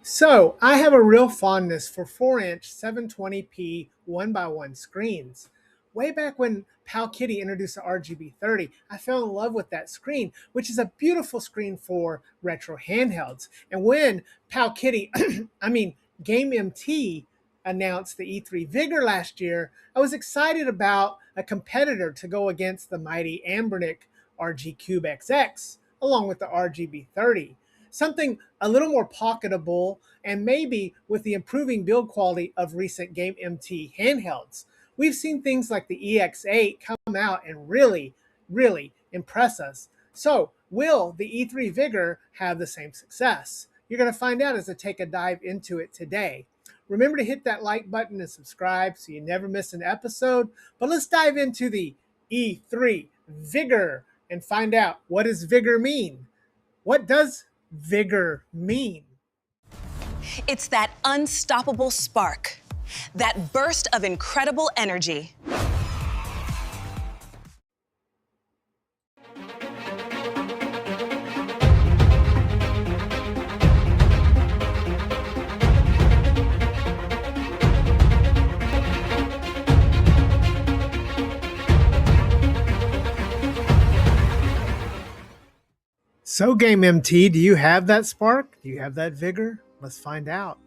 So I have a real fondness for 4-inch 720p 1x1 screens. Way back when Pal Kitty introduced the RGB30, I fell in love with that screen, which is a beautiful screen for retro handhelds. And when Pal Kitty, I mean GameMT, announced the E3 Vigor last year, I was excited about a competitor to go against the mighty Anbernic RG Cube XX, along with the RGB30, something a little more pocketable, and maybe with the improving build quality of recent GameMT handhelds. We've seen things like the EX8 come out and really impress us. So, will the E3 Vigor have the same success? You're going to find out as I take a dive into it today. Remember to hit that like button and subscribe so you never miss an episode. But let's dive into the E3 Vigor and find out, what does Vigor mean? What does Vigor mean? It's that unstoppable spark, that burst of incredible energy. So, GameMT, do you have that spark? Do you have that vigor? Let's find out.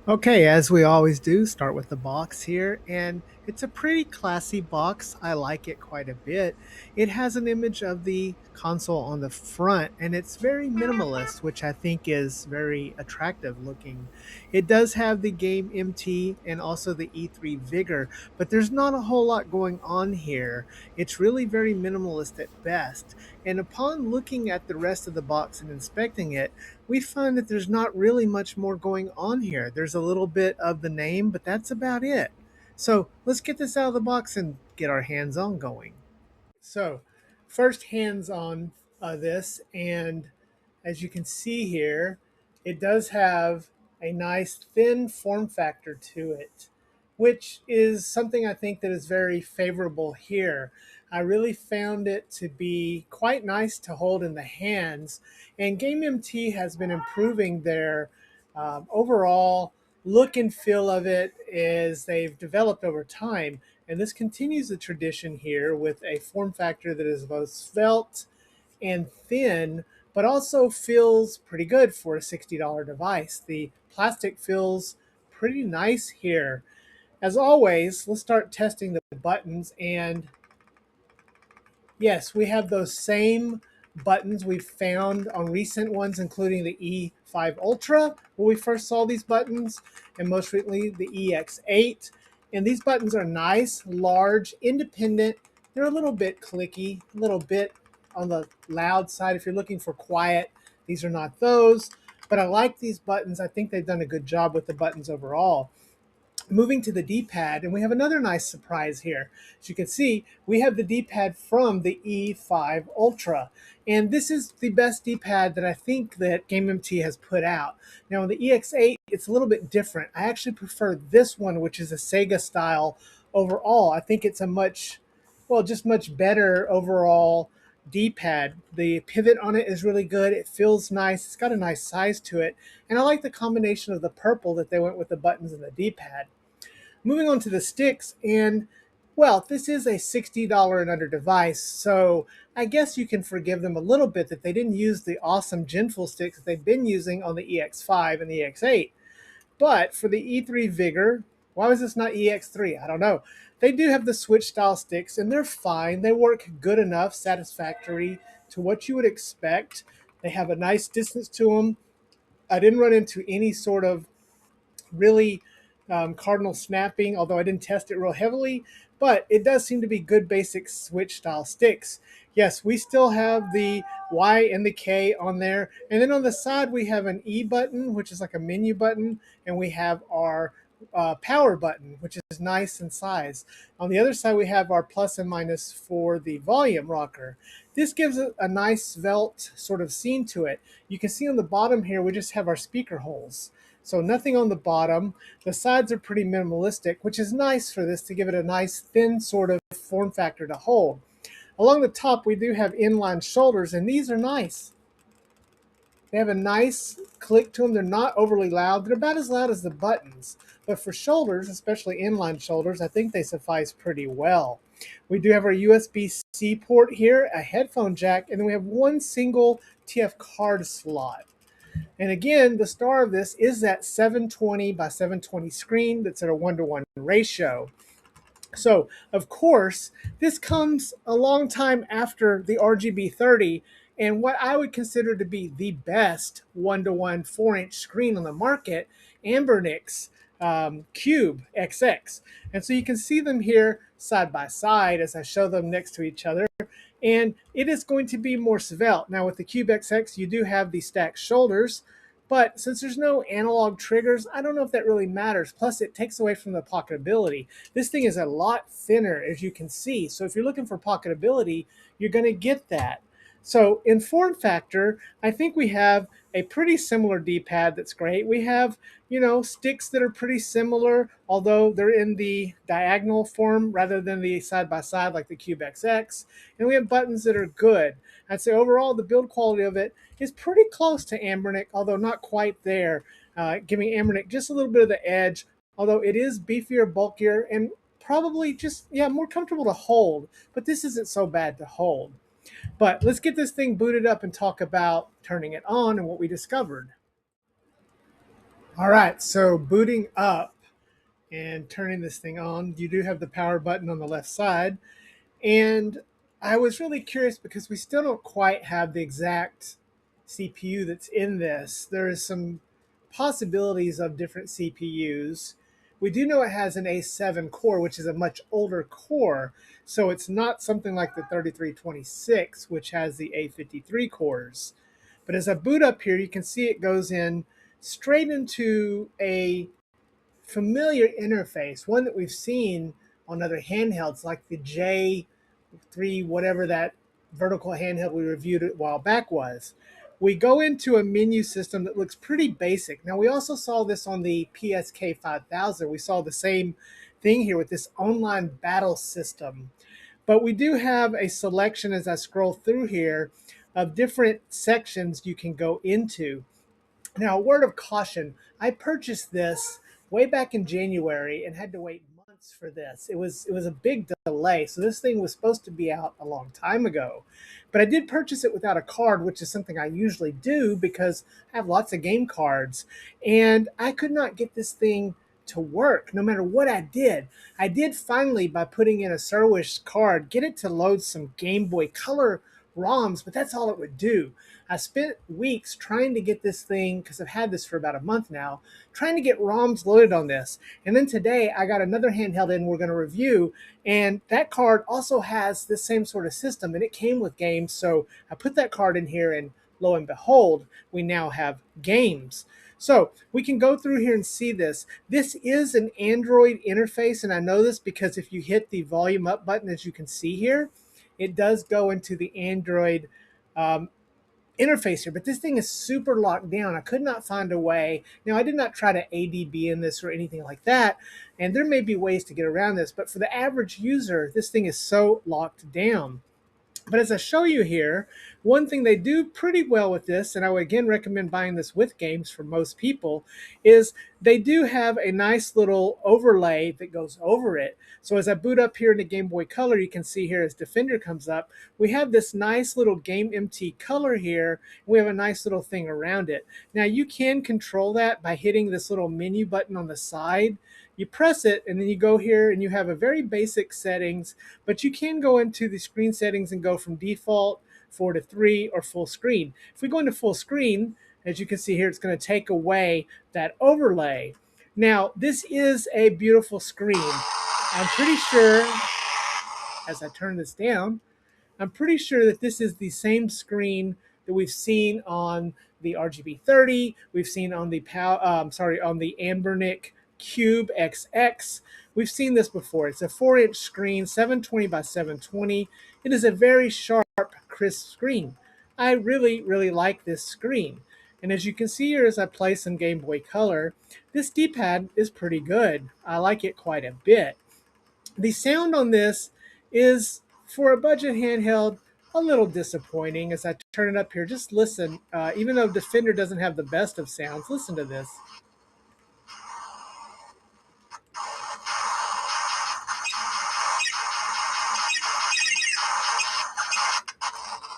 Okay, as we always do, start with the box here, and it's a pretty classy box. I like it quite a bit. It has an image of the console on the front, and it's very minimalist, which I think is very attractive looking. It does have the Game MT and also the E3 Vigor, but there's not a whole lot going on here. It's really very minimalist at best. And upon looking at the rest of the box and inspecting it, we find that there's not really much more going on here. There's a little bit of the name, but that's about it. So let's get this out of the box and get our hands on going. So first hands on this, and as you can see here, it does have a nice thin form factor to it, which is something I think that is very favorable here. I really found it to be quite nice to hold in the hands, and GameMT has been improving their overall look and feel of it as they've developed over time. And this continues the tradition here with a form factor that is both svelte and thin, but also feels pretty good for a $60 device. The plastic feels pretty nice here. As always, let's start testing the buttons. And yes, we have those same buttons we've found on recent ones, including the E5 Ultra, when we first saw these buttons, and most recently the EX8. And these buttons are nice, large, independent. They're a little bit clicky, a little bit on the loud side. If you're looking for quiet, these are not those. But I like these buttons. I think they've done a good job with the buttons overall. Moving to the D-pad, and we have another nice surprise here. As you can see, we have the D-pad from the E5 Ultra, and this is the best D-pad that I think that GameMT has put out. Now, on the EX8, it's a little bit different. I actually prefer this one, which is a Sega style overall. I think it's a much better overall D-pad. The pivot on it is really good. It feels nice. It's got a nice size to it, and I like the combination of the purple that they went with the buttons and the D-pad. Moving on to the sticks, and well, this is a $60 and under device, so I guess you can forgive them a little bit that they didn't use the awesome Genful sticks that they've been using on the EX5 and the EX8. But for the E3 Vigor, why was this not EX3? I don't know. They do have the Switch style sticks, and they're fine. They work good enough, satisfactory to what you would expect. They have a nice distance to them. I didn't run into any sort of really cardinal snapping, although I didn't test it real heavily, but it does seem to be good basic Switch style sticks. Yes, we still have the Y and the K on there, and then on the side we have an E button, which is like a menu button, and we have our power button, which is nice in size. On the other side we have our plus and minus for the volume rocker. This gives it a nice svelte sort of scene to it. You can see on the bottom here we just have our speaker holes. So nothing on the bottom. The sides are pretty minimalistic, which is nice for this to give it a nice thin sort of form factor to hold. Along the top, we do have inline shoulders, and these are nice. They have a nice click to them. They're not overly loud. They're about as loud as the buttons. But for shoulders, especially inline shoulders, I think they suffice pretty well. We do have our USB-C port here, a headphone jack, and then we have one single TF card slot. And again, the star of this is that 720 by 720 screen that's at a 1-to-1 ratio. So, of course, this comes a long time after the RGB30 and what I would consider to be the best 1-to-1 4-inch screen on the market, Anbernic's Cube XX. And so you can see them here side by side as I show them next to each other. And it is going to be more svelte. Now with the Cube XX, you do have the stacked shoulders, but since there's no analog triggers, I don't know if that really matters. Plus, it takes away from the pocketability. This thing is a lot thinner, as you can see. So if you're looking for pocketability, you're going to get that. So in form factor, I think we have a pretty similar D-pad that's great. We have, sticks that are pretty similar, although they're in the diagonal form rather than the side-by-side like the Cube XX. And we have buttons that are good. I'd say overall, the build quality of it is pretty close to Anbernic, although not quite there, giving Anbernic just a little bit of the edge, although it is beefier, bulkier, and probably just, more comfortable to hold. But this isn't so bad to hold. But let's get this thing booted up and talk about turning it on and what we discovered. All right, so booting up and turning this thing on, you do have the power button on the left side. And I was really curious because we still don't quite have the exact CPU that's in this. There is some possibilities of different CPUs. We do know it has an A7 core, which is a much older core, so it's not something like the 3326, which has the A53 cores. But as I boot up here, you can see it goes in straight into a familiar interface, one that we've seen on other handhelds like the J3, whatever that vertical handheld we reviewed a while back was. We go into a menu system that looks pretty basic. Now, we also saw this on the PSK 5000. We saw the same thing here with this online battle system. But we do have a selection as I scroll through here of different sections you can go into. Now, a word of caution, I purchased this way back in January and had to wait months for this. It was a big delay. So this thing was supposed to be out a long time ago. But I did purchase it without a card, which is something I usually do because I have lots of game cards. And I could not get this thing to work no matter what I did. I did finally, by putting in a Surwish card, get it to load some Game Boy Color ROMs, but that's all it would do. I spent weeks trying to get this thing, because I've had this for about a month now, trying to get ROMs loaded on this. And then today I got another handheld in we're going to review, and that card also has the same sort of system, and it came with games. So I put that card in here, and lo and behold, we now have games. So we can go through here and see this. This is an Android interface, and I know this because if you hit the volume up button, as you can see here, it does go into the Android interface here, but this thing is super locked down. I could not find a way. Now, I did not try to ADB in this or anything like that, and there may be ways to get around this, but for the average user, this thing is so locked down. But as I show you here, one thing they do pretty well with this, and I would again recommend buying this with games for most people, is they do have a nice little overlay that goes over it. So as I boot up here into Game Boy Color, you can see here as Defender comes up, we have this nice little GameMT color here. We have a nice little thing around it. Now you can control that by hitting this little menu button on the side. You press it and then you go here and you have a very basic settings, but you can go into the screen settings and go from default, 4 to 3, or full screen. If we go into full screen, as you can see here, it's going to take away that overlay. Now, this is a beautiful screen. I'm pretty sure, as I turn this down, I'm pretty sure that this is the same screen that we've seen on the RGB30, we've seen on the on the Anbernic Cube XX. We've seen this before. It's a 4-inch screen, 720 by 720. It is a very sharp, crisp screen. I really, really like this screen. And as you can see here, as I play some Game Boy Color, this D-pad is pretty good. I like it quite a bit. The sound on this is for a budget handheld, a little disappointing. As I turn it up here, just listen. Even though Defender doesn't have the best of sounds, listen to this.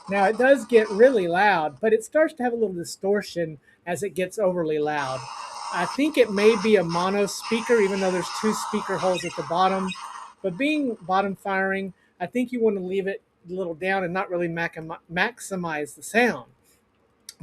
Now it does get really loud, but it starts to have a little distortion as it gets overly loud. I think it may be a mono speaker, even though there's two speaker holes at the bottom. But being bottom firing, I think you want to leave it a little down and not really maximize the sound.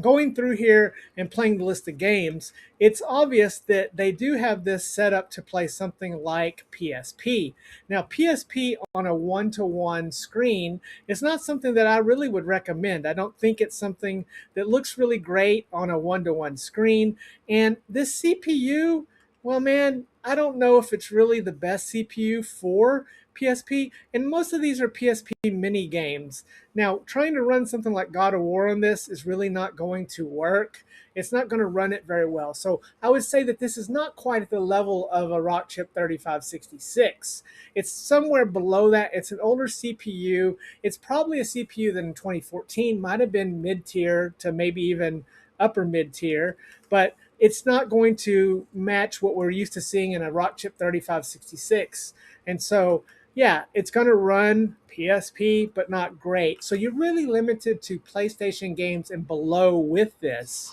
Going through here and playing the list of games, it's obvious that they do have this set up to play something like PSP. Now, PSP on a one-to-one screen is not something that I really would recommend. I don't think it's something that looks really great on a one-to-one screen. And this CPU, well, man, I don't know if it's really the best CPU for PSP, and most of these are PSP mini games. Now, trying to run something like God of War on this is really not going to work. It's not going to run it very well. So I would say that this is not quite at the level of a Rockchip 3566. It's somewhere below that. It's an older CPU. It's probably a CPU that in 2014 might have been mid-tier to maybe even upper mid-tier, but it's not going to match what we're used to seeing in a Rockchip 3566. And so yeah, it's going to run PSP, but not great. So you're really limited to PlayStation games and below with this.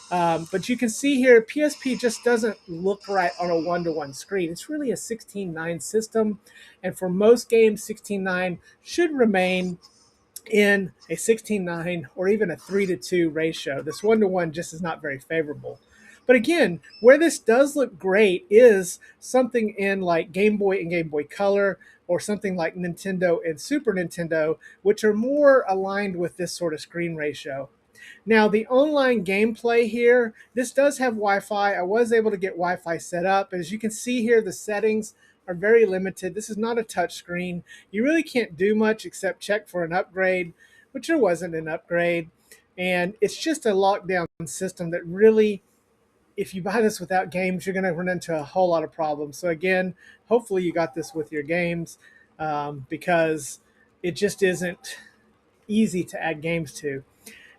But you can see here, PSP just doesn't look right on a one-to-one screen. It's really a 16:9 system. And for most games, 16:9 should remain in a 16:9 or even a 3-to-2 ratio. This one-to-one just is not very favorable. But again, where this does look great is something in like Game Boy and Game Boy Color, or something like Nintendo and Super Nintendo, which are more aligned with this sort of screen ratio. Now, the online gameplay here, this does have Wi-Fi. I was able to get Wi-Fi set up. As you can see here, the settings are very limited. This is not a touch screen. You really can't do much except check for an upgrade, which there wasn't an upgrade. And it's just a lockdown system that really, if you buy this without games, you're going to run into a whole lot of problems. So again, hopefully you got this with your games, because it just isn't easy to add games to.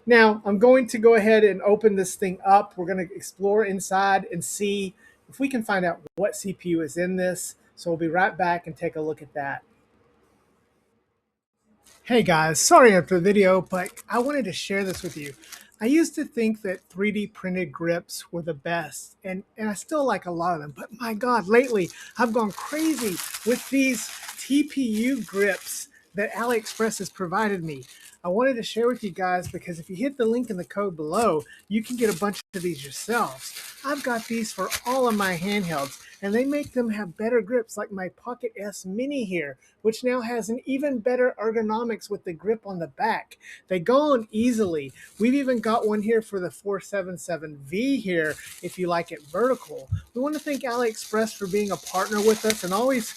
Now, I'm going to go ahead and open this thing up. We're going to explore inside and see if we can find out what CPU is in this. So we'll be right back and take a look at that. Hey guys, sorry after the video, but I wanted to share this with you. I used to think that 3D printed grips were the best, and I still like a lot of them, but my God, lately I've gone crazy with these TPU grips that Aliexpress has provided me. I wanted to share with you guys because if you hit the link in the code below, you can get a bunch of these yourselves. I've got these for all of my handhelds, and they make them have better grips, like my Pocket S Mini here, which now has an even better ergonomics with the grip on the back. They go on easily. We've even got one here for the 477V here, if you like it vertical. We want to thank AliExpress for being a partner with us and always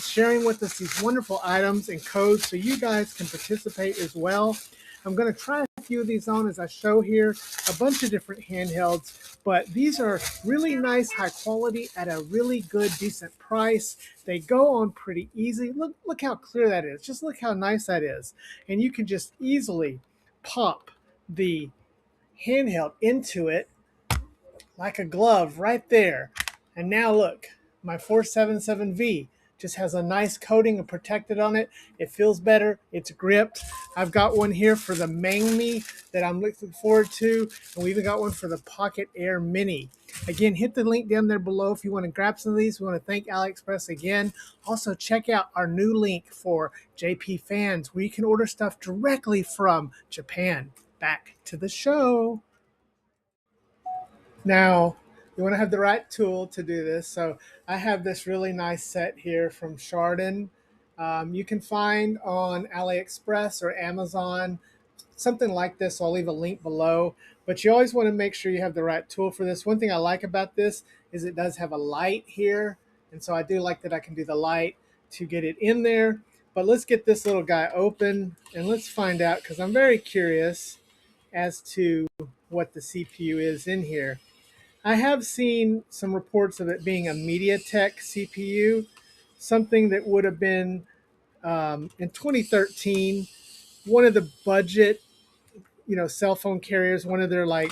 sharing with us these wonderful items and codes so you guys can participate as well. I'm going to try a few of these on as I show here, a bunch of different handhelds, but these are really nice, high quality at a really good, decent price. They go on pretty easy. Look how clear that is. Just look how nice that is. And you can just easily pop the handheld into it like a glove right there. And now look, my 477V just has a nice coating of protected on it. It feels better. It's gripped. I've got one here for the Mangmi that I'm looking forward to. And we even got one for the Pocket Air Mini. Again, hit the link down there below if you want to grab some of these. We want to thank AliExpress again. Also, check out our new link for JP fans where you can order stuff directly from Japan. Back to the show. Now, you want to have the right tool to do this. So I have this really nice set here from Chardon. You can find on AliExpress or Amazon, something like this. I'll leave a link below. But you always want to make sure you have the right tool for this. One thing I like about this is it does have a light here. And so I do like that I can do the light to get it in there. But let's get this little guy open and let's find out, because I'm very curious as to what the CPU is in here. I have seen some reports of it being a MediaTek CPU, something that would have been In 2013, one of the budget, cell phone carriers, one of their like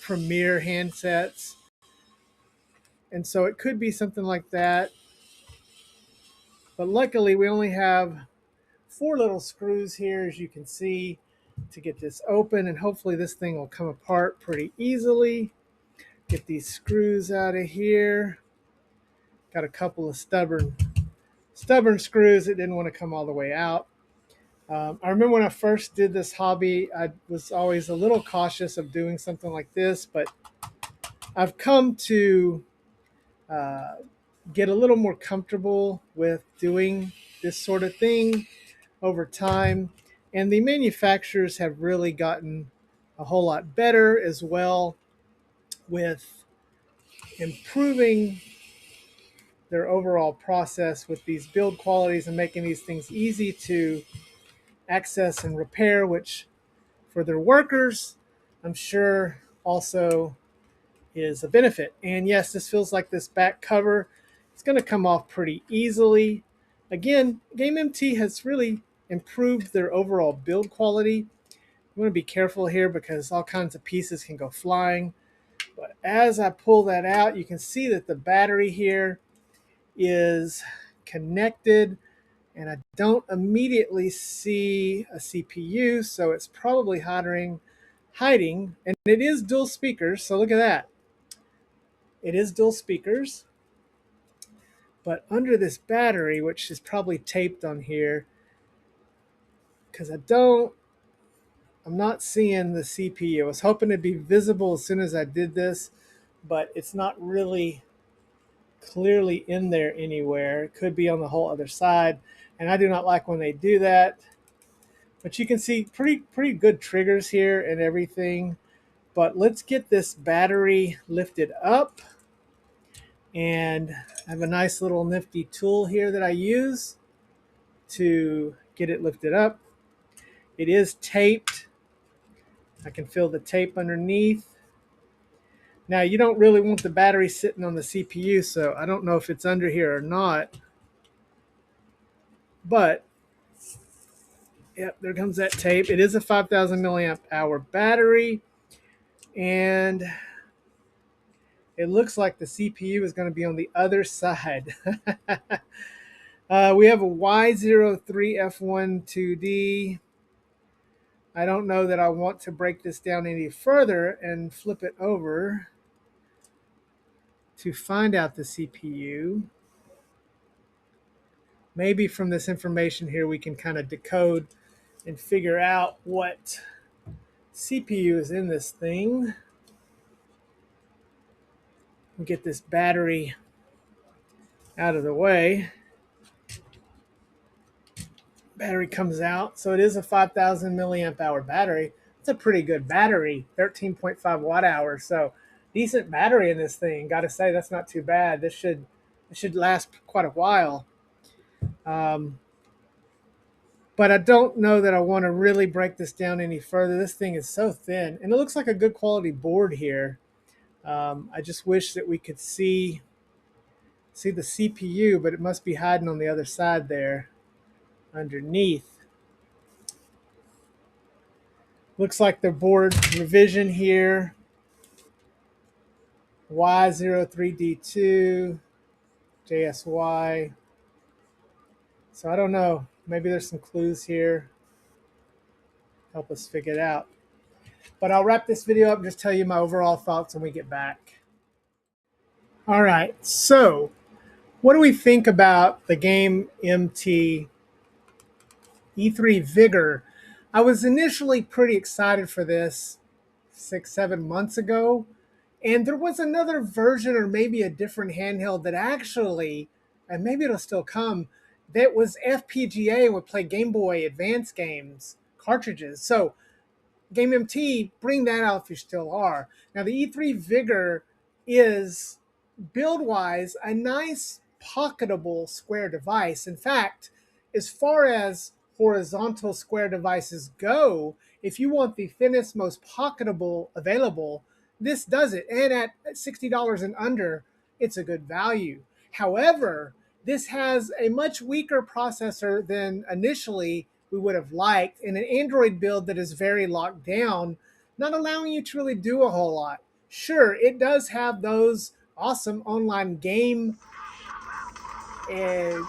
premier handsets. And so it could be something like that. But luckily, we only have 4 little screws here, as you can see, to get this open. And hopefully this thing will come apart pretty easily. Get these screws out of here. Got a couple of stubborn screws that didn't want to come all the way out. I remember when I first did this hobby, I was always a little cautious of doing something like this, but I've come to get a little more comfortable with doing this sort of thing over time. And the manufacturers have really gotten a whole lot better as well with improving their overall process with these build qualities and making these things easy to access and repair, which for their workers, I'm sure also is a benefit. And yes, this feels like this back cover. It's going to come off pretty easily. Again, GameMT has really improved their overall build quality. You want to be careful here because all kinds of pieces can go flying. But as I pull that out, you can see that the battery here is connected, and I don't immediately see a CPU, so it's probably hiding. And it is dual speakers, so look at that. It is dual speakers, but under this battery, which is probably taped on here, because I'm not seeing the CPU. I was hoping it'd be visible as soon as I did this, but it's not really clearly in there anywhere. It could be on the whole other side, and I do not like when they do that. But you can see pretty good triggers here and everything. But let's get this battery lifted up. And I have a nice little nifty tool here that I use to get it lifted up. It is taped. I can feel the tape underneath. Now, you don't really want the battery sitting on the CPU, so I don't know if it's under here or not. But, yep, there comes that tape. It is a 5,000 milliamp hour battery. And it looks like the CPU is going to be on the other side. We have a Y03F12D. I don't know that I want to break this down any further and flip it over to find out the CPU. Maybe from this information here we can kind of decode and figure out what CPU is in this thing. We'll get this battery out of the way. Battery comes out. So it is a 5,000 milliamp hour battery. It's a pretty good battery, 13.5 watt hours. So decent battery in this thing. Got to say, that's not too bad. This should last quite a while. But I don't know that I want to really break this down any further. This thing is so thin, and it looks like a good quality board here. I just wish that we could see the CPU, but it must be hiding on the other side there underneath. Looks like the board revision here. Y03D2 JSY. So I don't know. Maybe there's some clues here. Help us figure it out. But I'll wrap this video up and just tell you my overall thoughts when we get back. All right. So what do we think about the GameMT E3 Vigor? I was initially pretty excited for this 6-7 months ago. And there was another version or maybe a different handheld that actually, and maybe it'll still come, that was FPGA and would play Game Boy Advance games, cartridges. So GameMT, bring that out if you still are. Now the E3 Vigor is, build-wise, a nice pocketable square device. In fact, as far as horizontal square devices go, if you want the thinnest, most pocketable available, this does it. And at $60 and under, it's a good value. However, This has a much weaker processor than initially we would have liked, and an Android build that is very locked down, not allowing you to really do a whole lot. Sure, it does have those awesome online game uh,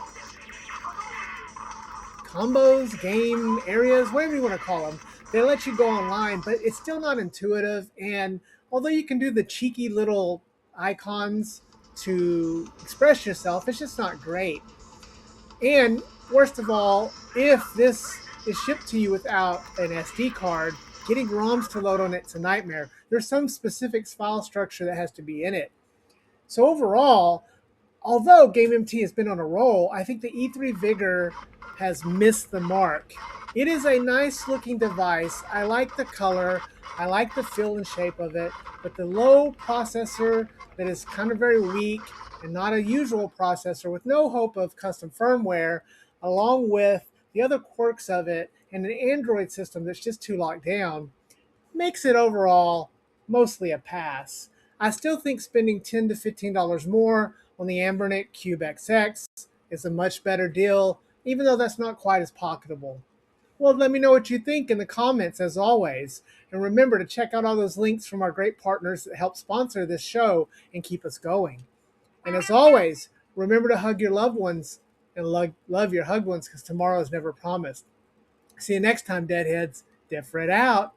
combos, game areas, whatever you want to call them. They let you go online, but it's still not intuitive. And although you can do the cheeky little icons to express yourself, it's just not great. And worst of all, if this is shipped to you without an SD card, getting ROMs to load on it's a nightmare. There's some specific file structure that has to be in it. So overall, although GameMT has been on a roll, I think the E3 Vigor has missed the mark. It is a nice looking device. I like the color. I like the feel and shape of it, but the low processor that is kind of very weak and not a usual processor with no hope of custom firmware, along with the other quirks of it and an Android system that's just too locked down, makes it overall mostly a pass. I still think spending $10 to $15 more on the Anbernic Cube XX is a much better deal, even though that's not quite as pocketable. Well, let me know what you think in the comments as always. And remember to check out all those links from our great partners that help sponsor this show and keep us going. And as always, remember to hug your loved ones and love your hugged ones because tomorrow is never promised. See you next time, Deadheads. Different out.